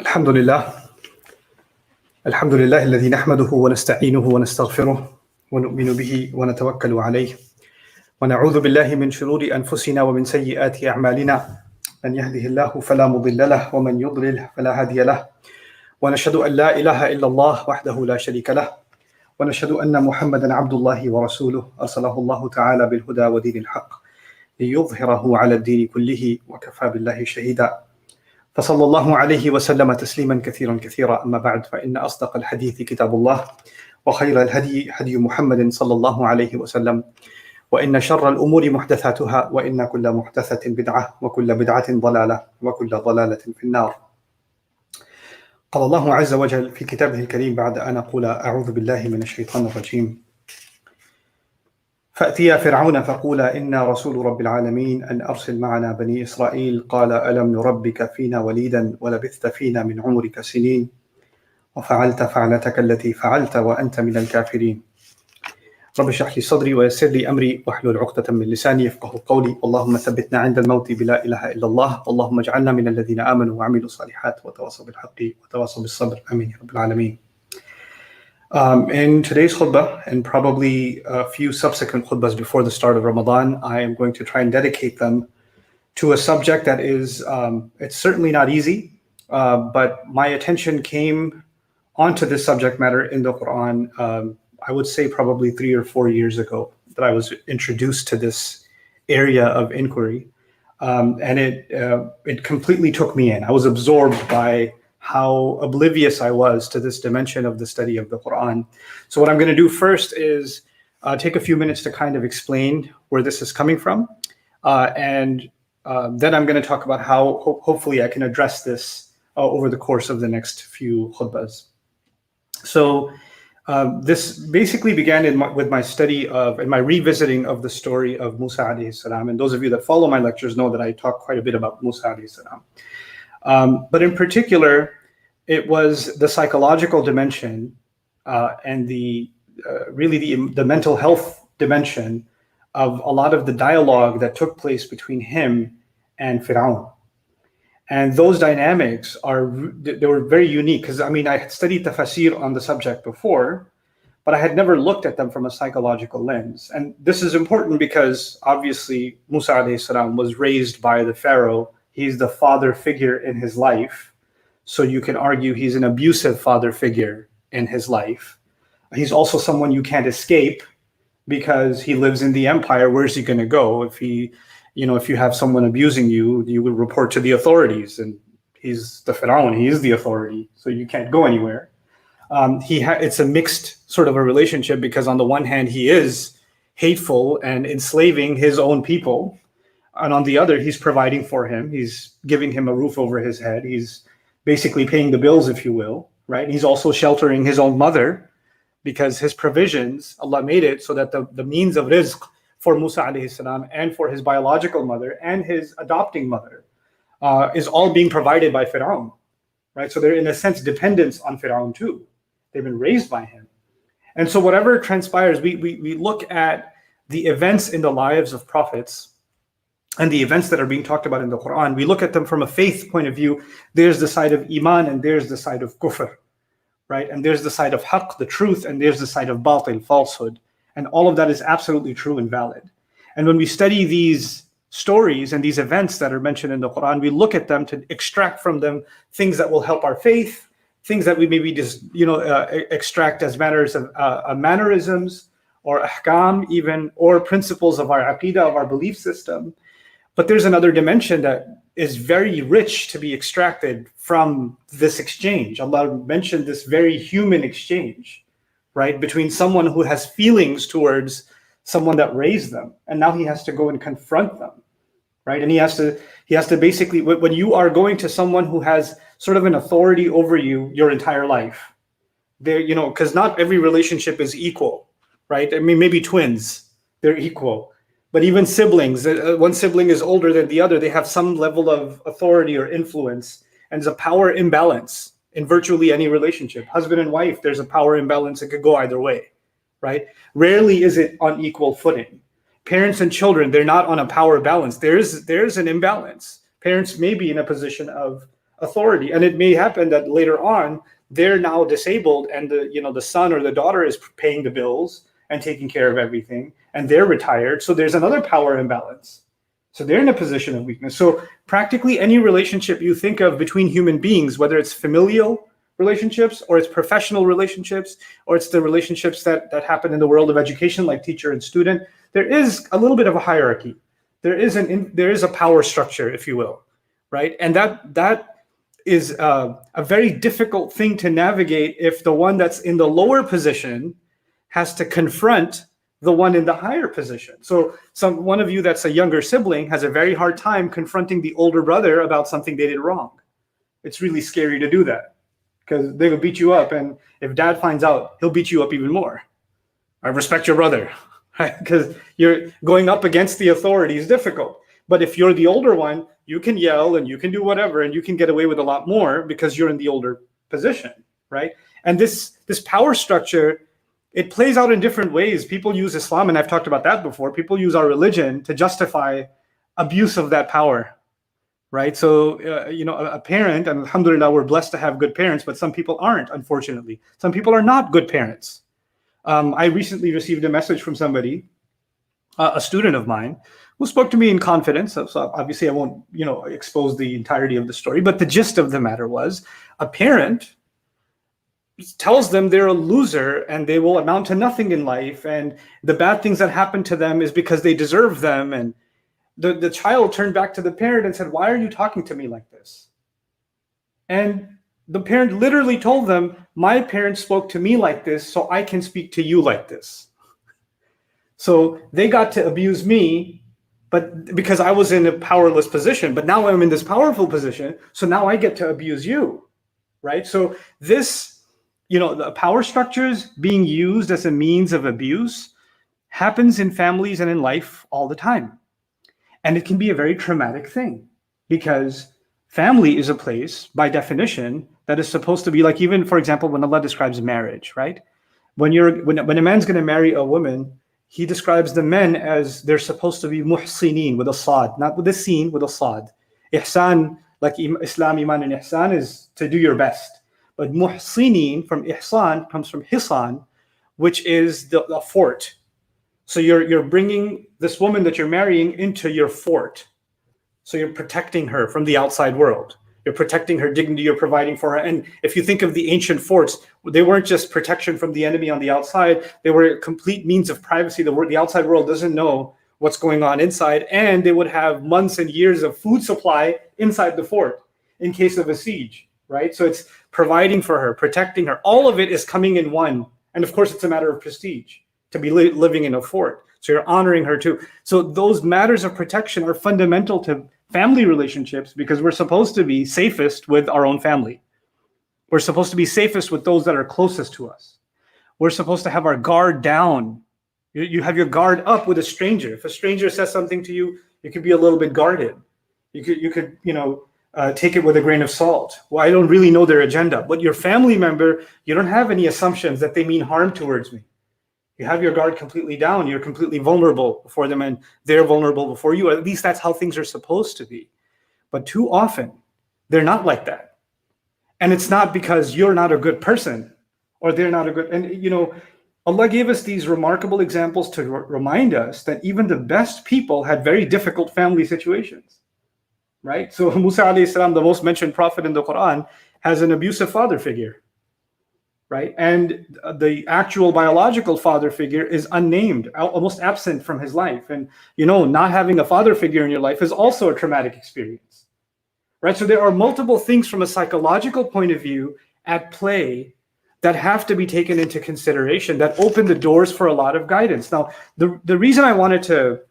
الحمد لله الذي نحمده ونستعينه ونستغفره ونؤمن به ونتوكل عليه ونعوذ بالله من شرور أنفسنا ومن سيئات أعمالنا من يهده الله فلا مضل له ومن يضلل فلا هادي له ونشهد أن لا إله إلا الله وحده لا شريك له ونشهد أن محمدا عبد الله ورسوله أرسله الله تعالى بالهدى ودين الحق ليظهره على الدين كله وكفى بالله شهيدا فصلى الله عليه وسلم تسليما كثيرا أما بعد فإن أصدق الحديث كتاب الله وخير الهدي هدي محمد صلى الله عليه وسلم وإن شر الأمور محدثاتها وإن كل محدثة بدعة وكل بدعة ضلالة وكل ضلالة في النار. قال الله عز وجل في كتابه الكريم بعد أن أقول أعوذ بالله من الشيطان الرجيم فأتيا فرعون فقولا إنا رسول رب العالمين أن أرسل معنا بني إسرائيل قال ألم نربك فينا وليدا ولبثت فينا من عمرك سنين وفعلت فعلتك التي فعلت وأنت من الكافرين رب اشرح لي صدري ويسر لي أمري واحلل عقدة من لساني يفقهوا قولي اللهم ثبتنا عند الموت بلا إله إلا الله اللهم اجعلنا من الذين آمنوا وعملوا الصالحات وتواصوا بالحق وتواصوا بالصبر آمين يا رب العالمين. In today's khutbah and probably a few subsequent khutbahs before the start of Ramadan, I am going to try and dedicate them to a subject that is, it's certainly not easy, but my attention came onto this subject matter in the Qur'an, I would say probably 3 or 4 years ago that I was introduced to this area of inquiry. And it completely took me in. I was absorbed by how oblivious I was to this dimension of the study of the Qur'an. So what I'm going to do first is take a few minutes to kind of explain where this is coming from. And then I'm going to talk about how hopefully I can address this over the course of the next few khutbahs. So this basically began with my study of, and my revisiting of the story of Musa alayhi salam. And those of you that follow my lectures know that I talk quite a bit about Musa alayhi salam. But in particular, it was the psychological dimension and the mental health dimension of a lot of the dialogue that took place between him and Fir'aun. And those dynamics they were very unique because I had studied tafsir on the subject before, but I had never looked at them from a psychological lens. And this is important because obviously Musa alayhi salam was raised by the Pharaoh. He's the father figure in his life. So you can argue he's an abusive father figure in his life. He's also someone you can't escape because he lives in the empire. Where's he going to go? If you have someone abusing you, you will report to the authorities, and he's the Fir'aun, he is the authority. So you can't go anywhere. It's a mixed sort of a relationship because on the one hand, he is hateful and enslaving his own people. And on the other, he's providing for him. He's giving him a roof over his head. He's basically paying the bills, if you will, right? He's also sheltering his own mother because his provisions, Allah made it so that the means of rizq for Musa alayhi salam and for his biological mother and his adopting mother is all being provided by Fir'aun, right? So they're in a sense dependent on Fir'aun too. They've been raised by him. And so whatever transpires, we look at the events in the lives of prophets and the events that are being talked about in the Qur'an. We look at them from a faith point of view. There's the side of iman and there's the side of kufr, right? And there's the side of haqq, the truth, and there's the side of batil, falsehood. And all of that is absolutely true and valid. And when we study these stories and these events that are mentioned in the Qur'an, we look at them to extract from them things that will help our faith, things that we maybe just extract as matters of mannerisms or ahkam even, or principles of our aqidah, of our belief system. But there's another dimension that is very rich to be extracted from this exchange. Allah mentioned this very human exchange, right? Between someone who has feelings towards someone that raised them, and now he has to go and confront them, right? And he has to basically, when you are going to someone who has sort of an authority over you your entire life, because not every relationship is equal, right? Maybe twins, they're equal. But even siblings, one sibling is older than the other, they have some level of authority or influence, and there's a power imbalance in virtually any relationship. Husband and wife, there's a power imbalance. It could go either way, right? Rarely is it on equal footing. Parents and children, they're not on a power balance. There's an imbalance. Parents may be in a position of authority. And it may happen that later on, they're now disabled and the son or the daughter is paying the bills and taking care of everything, and they're retired. So there's another power imbalance. So they're in a position of weakness. So practically any relationship you think of between human beings, whether it's familial relationships or it's professional relationships, or it's the relationships that happen in the world of education, like teacher and student, there is a little bit of a hierarchy. There is a power structure, if you will, right? And that is a very difficult thing to navigate if the one that's in the lower position has to confront the one in the higher position. So one of you that's a younger sibling has a very hard time confronting the older brother about something they did wrong. It's really scary to do that because they will beat you up. And if dad finds out, he'll beat you up even more. I respect your brother, right? Because you're going up against the authority is difficult. But if you're the older one, you can yell and you can do whatever, and you can get away with a lot more because you're in the older position, right? And this power structure, it plays out in different ways. People use Islam, and I've talked about that before. People use our religion to justify abuse of that power, right? So, a parent, and alhamdulillah, we're blessed to have good parents, but some people aren't, unfortunately. Some people are not good parents. I recently received a message from somebody, a student of mine, who spoke to me in confidence. So obviously I won't, expose the entirety of the story, but the gist of the matter was a parent tells them they're a loser and they will amount to nothing in life, and the bad things that happen to them is because they deserve them. And the child turned back to the parent and said, "Why are you talking to me like this?" And the parent literally told them, "My parents spoke to me like this, so I can speak to you like this." So they got to abuse me, but because I was in a powerless position, but now I'm in this powerful position, so now I get to abuse you, right? So this, the power structures being used as a means of abuse happens in families and in life all the time. And it can be a very traumatic thing because family is a place, by definition, that is supposed to be like, even, for example, when Allah describes marriage, right? When a man's going to marry a woman, he describes the men as they're supposed to be muhsinin with a sad, not with a sin, with a sad. Ihsan, like Islam, Iman, and Ihsan is to do your best. But muhsinin from ihsan comes from hisan, which is the fort. So you're bringing this woman that you're marrying into your fort. So you're protecting her from the outside world. You're protecting her dignity, you're providing for her. And if you think of the ancient forts, they weren't just protection from the enemy on the outside, they were a complete means of privacy. The outside world doesn't know what's going on inside, and they would have months and years of food supply inside the fort in case of a siege, right? So it's providing for her, protecting her. All of it is coming in one. And of course, it's a matter of prestige to be living in a fort. So you're honoring her too. So those matters of protection are fundamental to family relationships because we're supposed to be safest with our own family. We're supposed to be safest with those that are closest to us. We're supposed to have our guard down. You have your guard up with a stranger. If a stranger says something to you, you could be a little bit guarded. You could take it with a grain of salt. Well, I don't really know their agenda. But your family member, you don't have any assumptions that they mean harm towards me. You have your guard completely down. You're completely vulnerable before them, and they're vulnerable before you. At least that's how things are supposed to be. But too often, they're not like that. And it's not because you're not a good person or they're not a good... And, Allah gave us these remarkable examples to remind us that even the best people had very difficult family situations, right? So Musa alayhi salam, the most mentioned prophet in the Qur'an, has an abusive father figure. Right? And the actual biological father figure is unnamed, almost absent from his life. And, not having a father figure in your life is also a traumatic experience, right? So there are multiple things from a psychological point of view at play that have to be taken into consideration that open the doors for a lot of guidance. Now, the reason I wanted to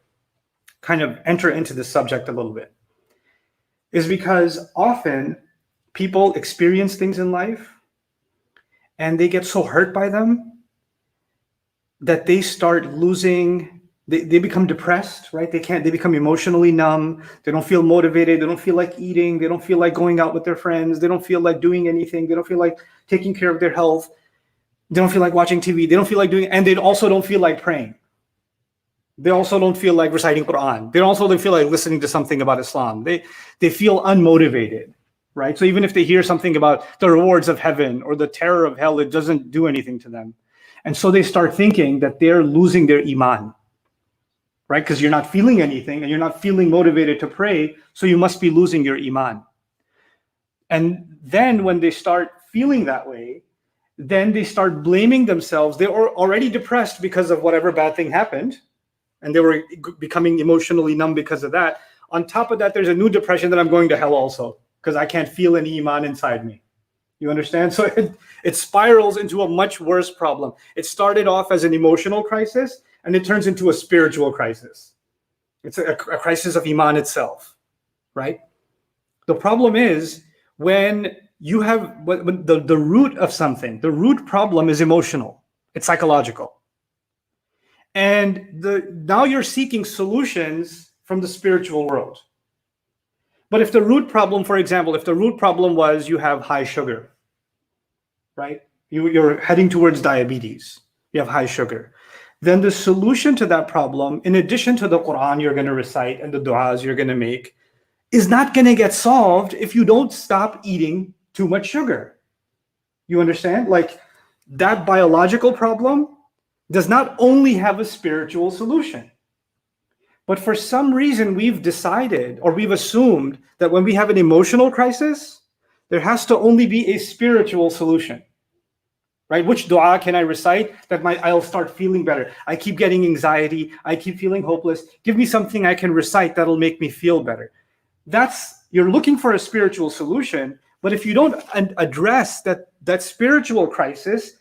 kind of enter into this subject a little bit is because often people experience things in life and they get so hurt by them that they start losing, they become depressed, right? They become emotionally numb. They don't feel motivated. They don't feel like eating. They don't feel like going out with their friends. They don't feel like doing anything. They don't feel like taking care of their health. They don't feel like watching TV. They don't feel like and they also don't feel like praying. They also don't feel like reciting Qur'an. They also don't feel like listening to something about Islam. They feel unmotivated. right? So even if they hear something about the rewards of heaven or the terror of hell, it doesn't do anything to them. And so they start thinking that they're losing their iman, right? Because you're not feeling anything and you're not feeling motivated to pray, so you must be losing your iman. And then when they start feeling that way, then they start blaming themselves. They were already depressed because of whatever bad thing happened, and they were becoming emotionally numb because of that. On top of that, there's a new depression that I'm going to hell also, because I can't feel any iman inside me. You understand? So it spirals into a much worse problem. It started off as an emotional crisis, and it turns into a spiritual crisis. It's a crisis of iman itself, right? The problem is when you have when the root of something, the root problem is emotional. It's psychological. And now you're seeking solutions from the spiritual world. But if the root problem, for example, if the root problem was you have high sugar, right? You're heading towards diabetes, you have high sugar. Then the solution to that problem, in addition to the Qur'an you're going to recite and the du'as you're going to make, is not going to get solved if you don't stop eating too much sugar. You understand? Like, that biological problem does not only have a spiritual solution. But for some reason, we've decided or we've assumed that when we have an emotional crisis, there has to only be a spiritual solution, right? Which dua can I recite that I'll start feeling better? I keep getting anxiety. I keep feeling hopeless. Give me something I can recite that'll make me feel better. You're looking for a spiritual solution, but if you don't address that spiritual crisis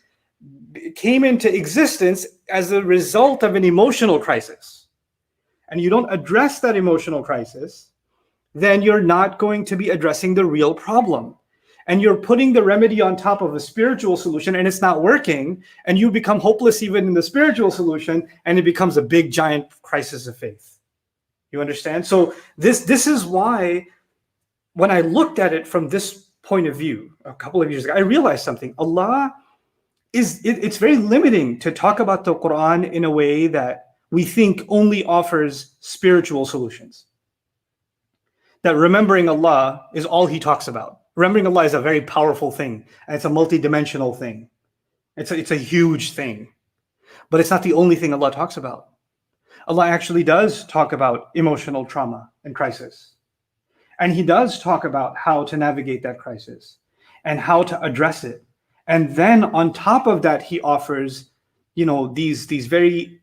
came into existence as a result of an emotional crisis, and you don't address that emotional crisis, then you're not going to be addressing the real problem. And you're putting the remedy on top of a spiritual solution, and it's not working, and you become hopeless even in the spiritual solution, and it becomes a big, giant crisis of faith. You understand? So this is why when I looked at it from this point of view a couple of years ago, I realized something. Allah it's very limiting to talk about the Qur'an in a way that we think only offers spiritual solutions. That remembering Allah is all he talks about. Remembering Allah is a very powerful thing, and it's a multidimensional thing. It's a huge thing. But it's not the only thing Allah talks about. Allah actually does talk about emotional trauma and crisis. And he does talk about how to navigate that crisis and how to address it. And then on top of that, he offers, these very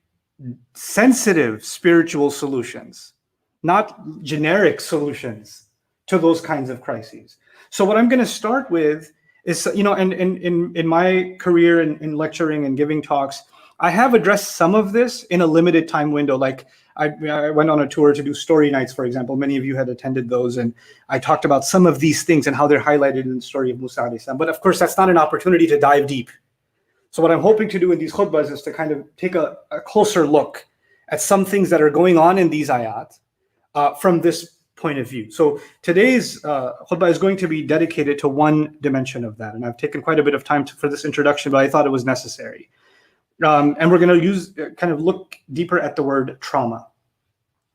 sensitive spiritual solutions, not generic solutions to those kinds of crises. So what I'm going to start with is, and in my career in lecturing and giving talks, I have addressed some of this in a limited time window. Like I went on a tour to do story nights, for example. Many of you had attended those, and I talked about some of these things and how they're highlighted in the story of Musa alayhi salam. But of course, that's not an opportunity to dive deep. So what I'm hoping to do in these khutbahs is to kind of take a closer look at some things that are going on in these ayat from this point of view. So today's khutbah is going to be dedicated to one dimension of that. And I've taken quite a bit of time for this introduction, but I thought it was necessary. And we're going to look deeper at the word trauma.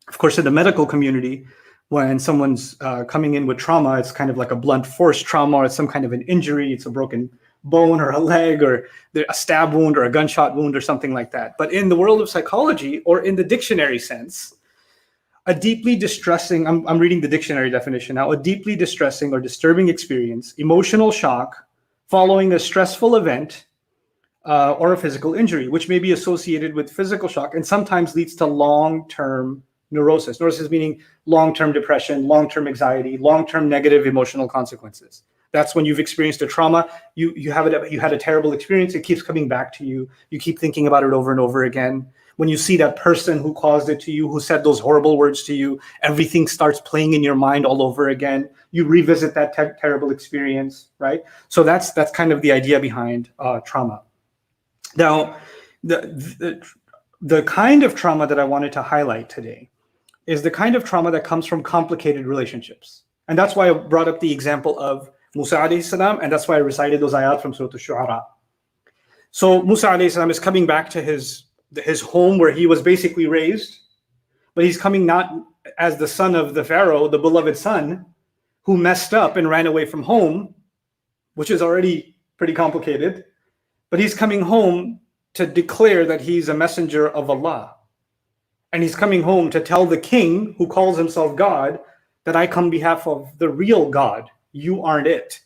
Of course, in the medical community, when someone's coming in with trauma, it's kind of like a blunt force trauma, or it's some kind of an injury, it's a broken bone or a leg or a stab wound or a gunshot wound or something like that. But in the world of psychology, or in the dictionary sense, a deeply distressing, I'm reading the dictionary definition now, a deeply distressing or disturbing experience, emotional shock following a stressful event, or a physical injury, which may be associated with physical shock and sometimes leads to long-term neurosis. Neurosis meaning long-term depression, long-term anxiety, long-term negative emotional consequences. That's when you've experienced a trauma. You had a terrible experience. It keeps coming back to you. You keep thinking about it over and over again. When you see that person who caused it to you, who said those horrible words to you, everything starts playing in your mind all over again. You revisit that terrible experience, right? So that's kind of the idea behind trauma. Now, the kind of trauma that I wanted to highlight today is the kind of trauma that comes from complicated relationships. And that's why I brought up the example of Musa alayhi salam, and that's why I recited those ayat from Surah Asy-Syu'ara. So Musa alayhi salam is coming back to his home where he was basically raised, but he's coming not as the son of the Pharaoh, the beloved son, who messed up and ran away from home, which is already pretty complicated, but he's coming home to declare that he's a messenger of Allah. And he's coming home to tell the king who calls himself God that I come on behalf of the real God. You aren't it.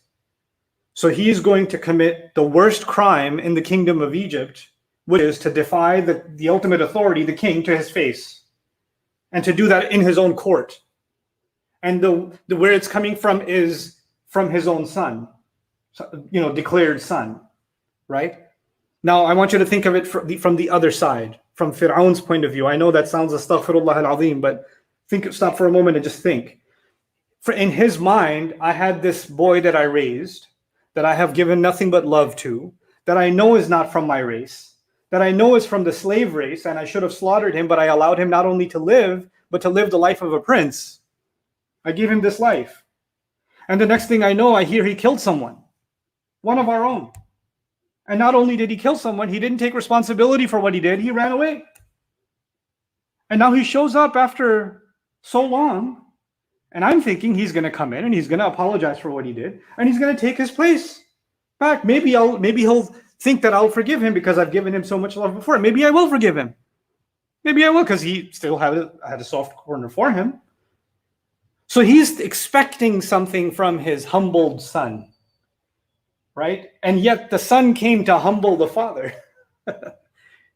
So he's going to commit the worst crime in the kingdom of Egypt, which is to defy the ultimate authority, the king, to his face. And to do that in his own court. And the where it's coming from is from his own son, declared son, right? Now, I want you to think of it from the other side, from Fir'aun's point of view. I know that sounds astaghfirullah al-azim, but stop for a moment and just think. In his mind, I had this boy that I raised, that I have given nothing but love to, that I know is not from my race, that I know is from the slave race, and I should have slaughtered him, but I allowed him not only to live, but to live the life of a prince. I gave him this life. And the next thing I know, I hear he killed someone, one of our own. And not only did he kill someone, he didn't take responsibility for what he did, he ran away. And now he shows up after so long, and I'm thinking he's going to come in and he's going to apologize for what he did, and he's going to take his place back. Maybe he'll think that I'll forgive him because I've given him so much love before. Maybe I will forgive him. Maybe I will, because he still had a soft corner for him. So he's expecting something from his humbled son, right? And yet the son came to humble the father.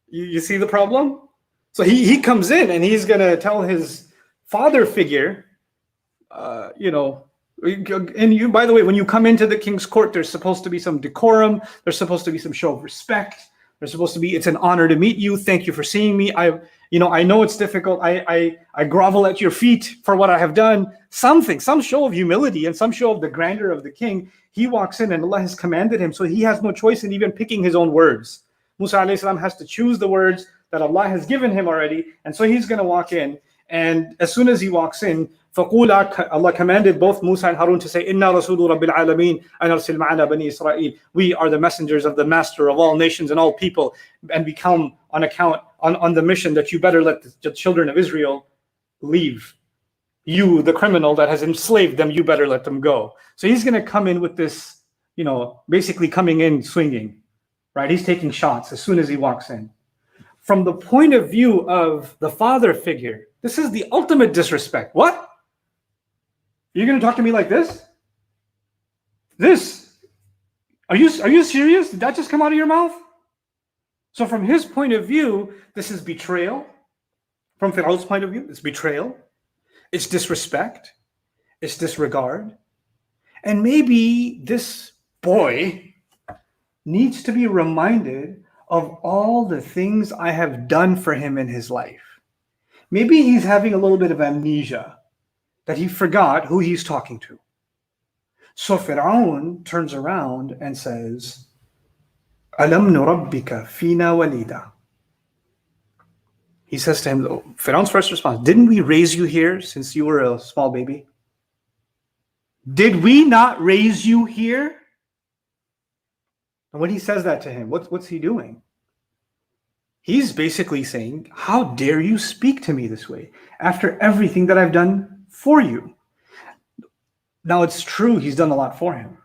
You see the problem? So he comes in and he's going to tell his father figure, and you, by the way, when you come into the king's court, there's supposed to be some decorum. There's supposed to be some show of respect. There's supposed to be, it's an honor to meet you. Thank you for seeing me. I know it's difficult. I grovel at your feet for what I have done. Some show of humility and some show of the grandeur of the king. He walks in and Allah has commanded him, so he has no choice in even picking his own words. Musa alayhi salam has to choose the words that Allah has given him already, and so he's going to walk in. And as soon as he walks in, فَقُولَا, Allah commanded both Musa and Harun to say, إِنَّا رَسُولُ رَبِّ الْعَالَمِينَ أَنْ أَرْسِلْ مَعَنَا بَنِي إِسْرَائِيل. We are the messengers of the master of all nations and all people, and become on the mission that you better let the children of Israel leave. You, the criminal that has enslaved them, you better let them go. So he's going to come in with this, basically coming in swinging, right? He's taking shots as soon as he walks in. From the point of view of the father figure, this is the ultimate disrespect. What? You're going to talk to me like this? Are you serious? Did that just come out of your mouth? So from his point of view, this is betrayal. From Fir'aun's point of view, it's betrayal. It's disrespect. It's disregard. And maybe this boy needs to be reminded of all the things I have done for him in his life. Maybe he's having a little bit of amnesia, that he forgot who he's talking to. So Fir'aun turns around and says, Alam nurabbika fina walida. He says to him, Fir'aun's first response, didn't we raise you here since you were a small baby? Did we not raise you here? And when he says that to him, what's he doing? He's basically saying, how dare you speak to me this way after everything that I've done for you? Now it's true, he's done a lot for him.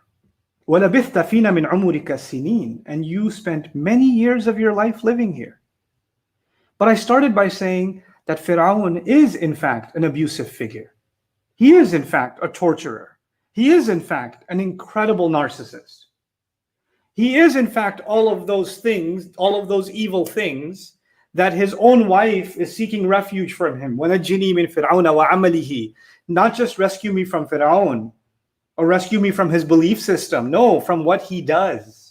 وَلَبِثْتَ فِينَا مِنْ عُمُرِكَ سِنِينَ. And you spent many years of your life living here. But I started by saying that Fir'aun is in fact an abusive figure. He is in fact a torturer. He is in fact an incredible narcissist. He is in fact all of those things, all of those evil things that his own wife is seeking refuge from him. وَنَجِّنِي مِنْ فِرْعَوْنَ وَعَمَلِهِ. Not just rescue me from Fir'aun or rescue me from his belief system. No, from what he does.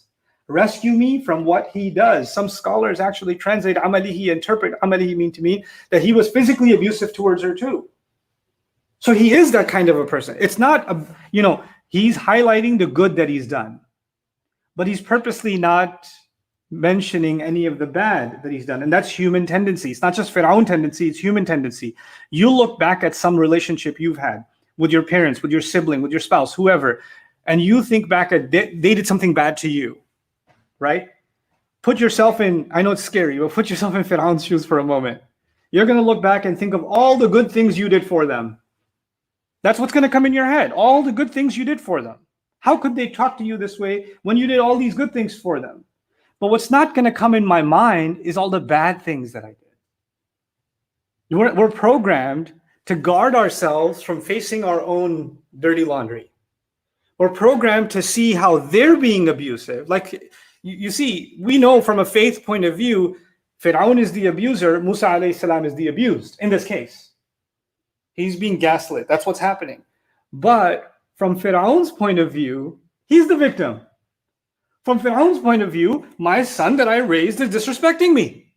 Rescue me from what he does. Some scholars actually translate amalihi, interpret amalihi to mean that he was physically abusive towards her too. So he is that kind of a person. It's not, he's highlighting the good that he's done, but he's purposely not mentioning any of the bad that he's done. And that's human tendency. It's not just Fir'aun tendency, it's human tendency. You look back at some relationship you've had with your parents, with your sibling, with your spouse, whoever, and you think back at they did something bad to you, right? Put yourself in, I know it's scary, but put yourself in Fir'aun's shoes for a moment. You're going to look back and think of all the good things you did for them. That's what's going to come in your head. All the good things you did for them. How could they talk to you this way when you did all these good things for them? But what's not going to come in my mind is all the bad things that I did. We're programmed to guard ourselves from facing our own dirty laundry. We're programmed to see how they're being abusive. Like, you see, we know from a faith point of view, Fir'aun is the abuser, Musa alayhi salam is the abused in this case. He's being gaslit. That's what's happening. But from Fir'aun's point of view, he's the victim. From Fir'aun's point of view, my son that I raised is disrespecting me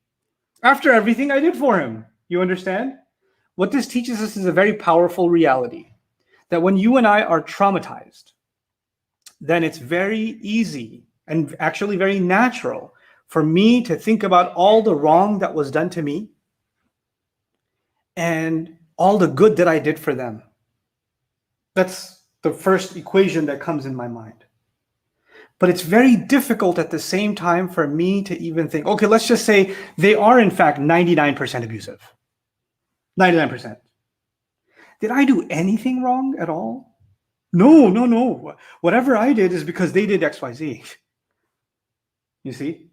after everything I did for him. You understand? What this teaches us is a very powerful reality, that when you and I are traumatized, then it's very easy and actually very natural for me to think about all the wrong that was done to me and all the good that I did for them. That's the first equation that comes in my mind. But it's very difficult at the same time for me to even think, okay, let's just say they are in fact 99% abusive. 99%. Did I do anything wrong at all? No. Whatever I did is because they did X, Y, Z. You see?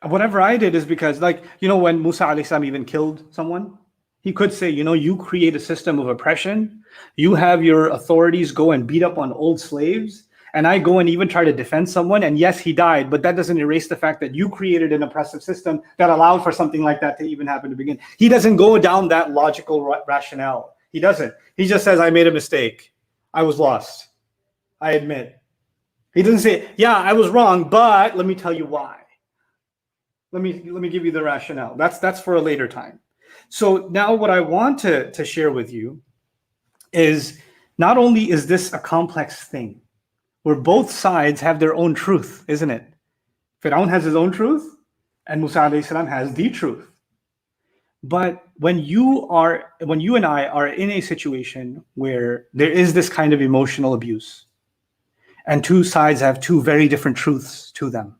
Whatever I did is because, like, when Musa alayhi salam even killed someone, he could say, you create a system of oppression. You have your authorities go and beat up on old slaves. And I go and even try to defend someone. And yes, he died, but that doesn't erase the fact that you created an oppressive system that allowed for something like that to even happen to begin. He doesn't go down that logical rationale. He doesn't. He just says, I made a mistake. I was lost. I admit. He doesn't say, yeah, I was wrong, but let me tell you why. Let me give you the rationale. That's for a later time. So now what I want to share with you is, not only is this a complex thing, where both sides have their own truth, isn't it? Fir'aun has his own truth, and Musa alayhi salam has the truth. But when you and I are in a situation where there is this kind of emotional abuse, and two sides have two very different truths to them,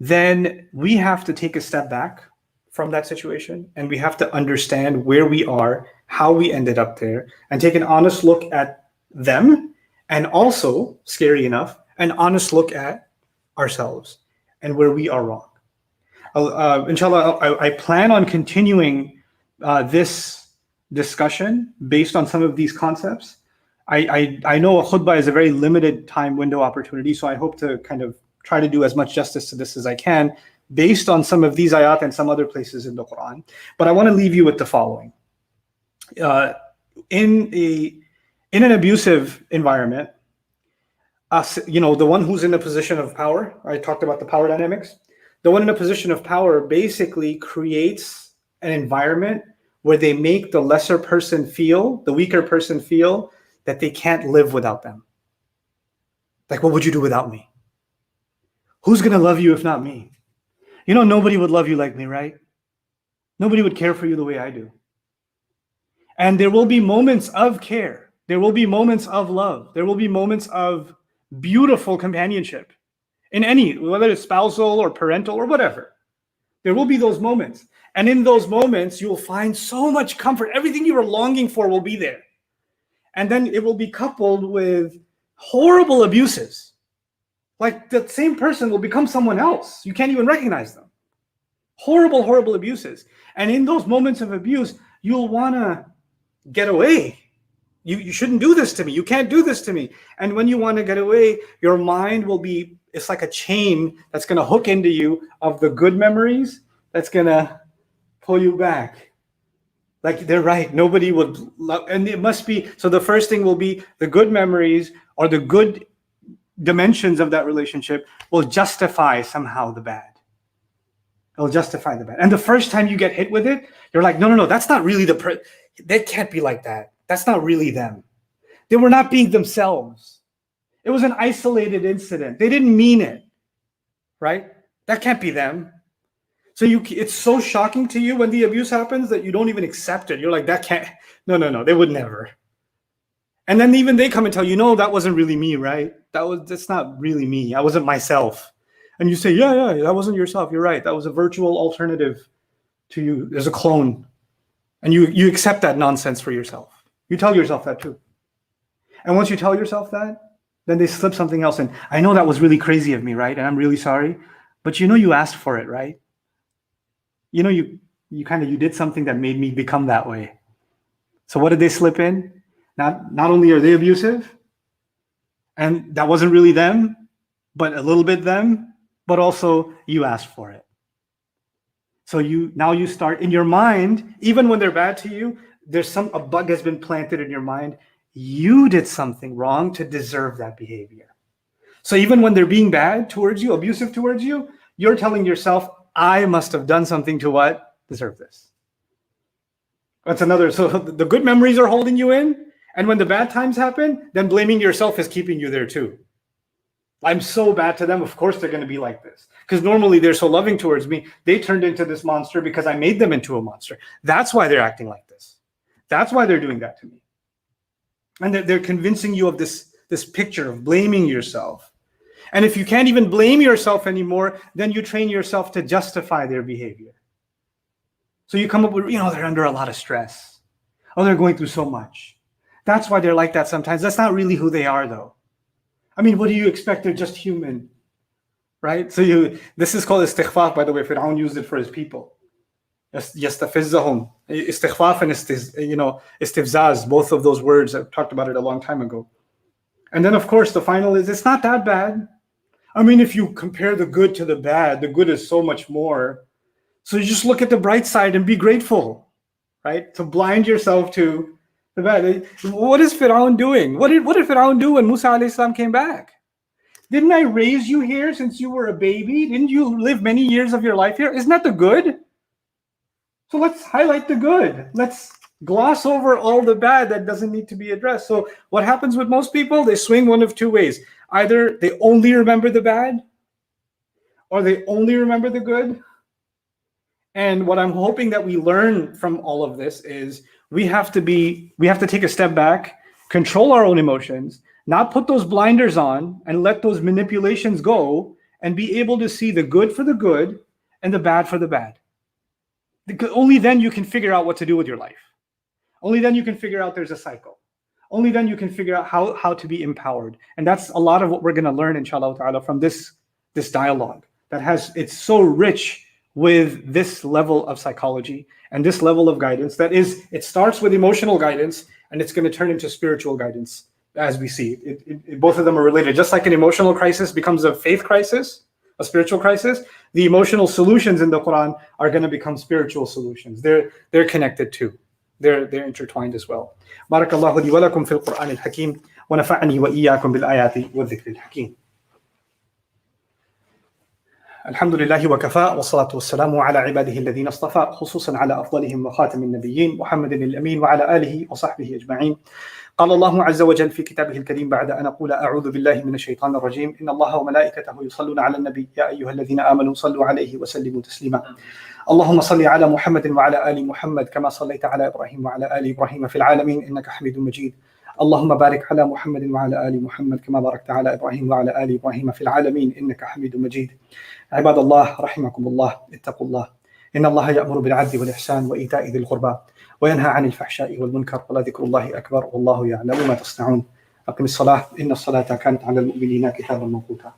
then we have to take a step back from that situation, and we have to understand where we are, how we ended up there, and take an honest look at them, and also, scary enough, an honest look at ourselves and where we are wrong. Inshallah, I plan on continuing this discussion based on some of these concepts. I know a khutbah is a very limited time window opportunity, so I hope to kind of try to do as much justice to this as I can based on some of these ayat and some other places in the Qur'an. But I want to leave you with the following. In an abusive environment, the one who's in a position of power, I talked about the power dynamics, the one in a position of power basically creates an environment where they make the lesser person feel, the weaker person feel, that they can't live without them. Like, what would you do without me? Who's going to love you if not me? Nobody would love you like me, right? Nobody would care for you the way I do. And there will be moments of care. There will be moments of love. There will be moments of beautiful companionship in whether it's spousal or parental or whatever. There will be those moments. And in those moments, you will find so much comfort. Everything you were longing for will be there. And then it will be coupled with horrible abuses. Like, the same person will become someone else. You can't even recognize them. Horrible abuses. And in those moments of abuse, you'll want to get away. You shouldn't do this to me. You can't do this to me. And when you want to get away, your mind will be, it's like a chain that's going to hook into you of the good memories that's going to pull you back. Like, they're right. Nobody would love, and it must be, so the first thing will be the good memories or the good dimensions of that relationship will justify somehow the bad. It'll justify the bad. And the first time you get hit with it, you're like, no, that's not really they can't be like that. That's not really them. They were not being themselves. It was an isolated incident. They didn't mean it, right? That can't be them. So it's so shocking to you when the abuse happens that you don't even accept it. You're like, that can't, no, they would never. And then even they come and tell you, no, that wasn't really me, right? That's not really me. I wasn't myself. And you say, yeah, that wasn't yourself. You're right. That was a virtual alternative to you. There's a clone. And you accept that nonsense for yourself. You tell yourself that too. And once you tell yourself that, then they slip something else in. I know that was really crazy of me, right? And I'm really sorry. But you asked for it, right? You did something that made me become that way. So what did they slip in? Not only are they abusive, and that wasn't really them, but a little bit them, but also you asked for it. So you start in your mind, even when they're bad to you, a bug has been planted in your mind. You did something wrong to deserve that behavior. So even when they're being bad towards you, abusive towards you, you're telling yourself, I must have done something to what? Deserve this. That's another. So the good memories are holding you in. And when the bad times happen, then blaming yourself is keeping you there too. I'm so bad to them. Of course they're going to be like this. Because normally they're so loving towards me. They turned into this monster because I made them into a monster. That's why they're acting like this. That's why they're doing that to me. And they're convincing you of this picture of blaming yourself. And if you can't even blame yourself anymore, then you train yourself to justify their behavior. So you come up with, they're under a lot of stress. Oh, they're going through so much. That's why they're like that sometimes. That's not really who they are, though. I mean, what do you expect? They're just human, right? So this is called istighfaf, by the way. Fir'aun used it for his people. Yastafizzahum. Istighfaf and istifzaz, both of those words. I talked about it a long time ago. And then, of course, the final is, it's not that bad. I mean, if you compare the good to the bad, the good is so much more. So you just look at the bright side and be grateful, right? To blind yourself to the bad. What is Fir'aun doing? What did Fir'aun do when Musa alayhi salam came back? Didn't I raise you here since you were a baby? Didn't you live many years of your life here? Isn't that the good? So let's highlight the good. Let's gloss over all the bad that doesn't need to be addressed. So what happens with most people? They swing one of two ways. Either they only remember the bad, or they only remember the good. And what I'm hoping that we learn from all of this is we have to take a step back, control our own emotions, not put those blinders on and let those manipulations go, and be able to see the good for the good and the bad for the bad. Only then you can figure out what to do with your life. Only then you can figure out there's a cycle. Only then you can figure out how to be empowered. And that's a lot of what we're going to learn, inshallah ta'ala, from this dialogue it's so rich with this level of psychology and this level of guidance. It starts with emotional guidance, and it's going to turn into spiritual guidance as we see. Both of them are related. Just like an emotional crisis becomes a faith crisis, a spiritual crisis, the emotional solutions in the Qur'an are going to become spiritual solutions. They're connected too. They're intertwined as well. Barakallahu li wa lakum fil Qur'an al-Hakim wa nafa'ani wa iyyakum bil ayati wa dhikri al-Hakim. الحمد لله وكفى والصلاة والسلام على عباده الذين اصطفى خصوصا على أفضلهم وخاتم النبيين محمد الأمين وعلى آله وصحبه أجمعين. قال الله عز وجل في كتابه الكريم بعد أن أقول أعوذ بالله من الشيطان الرجيم إن الله وملائكته يصلون على النبي يا أيها الذين آمنوا صلوا عليه وسلموا تسليما. اللهم صل على محمد وعلى آل محمد كما صليت على إبراهيم وعلى آل إبراهيم في العالمين إنك حميد مجيد. اللهم بارك على محمد وعلى آل محمد كما باركت على إبراهيم وعلى آل إبراهيم في العالمين إنك حميد مجيد. عباد الله رحمكم الله اتقوا الله إن الله يأمر بالعدل والإحسان وإيتاء ذي القربى وينهى عن الفحشاء والمنكر ولذكر الله أكبر والله يعلم ما تصنعون. أقم الصلاة إن الصلاة كانت على المؤمنين كتابا موقوتا.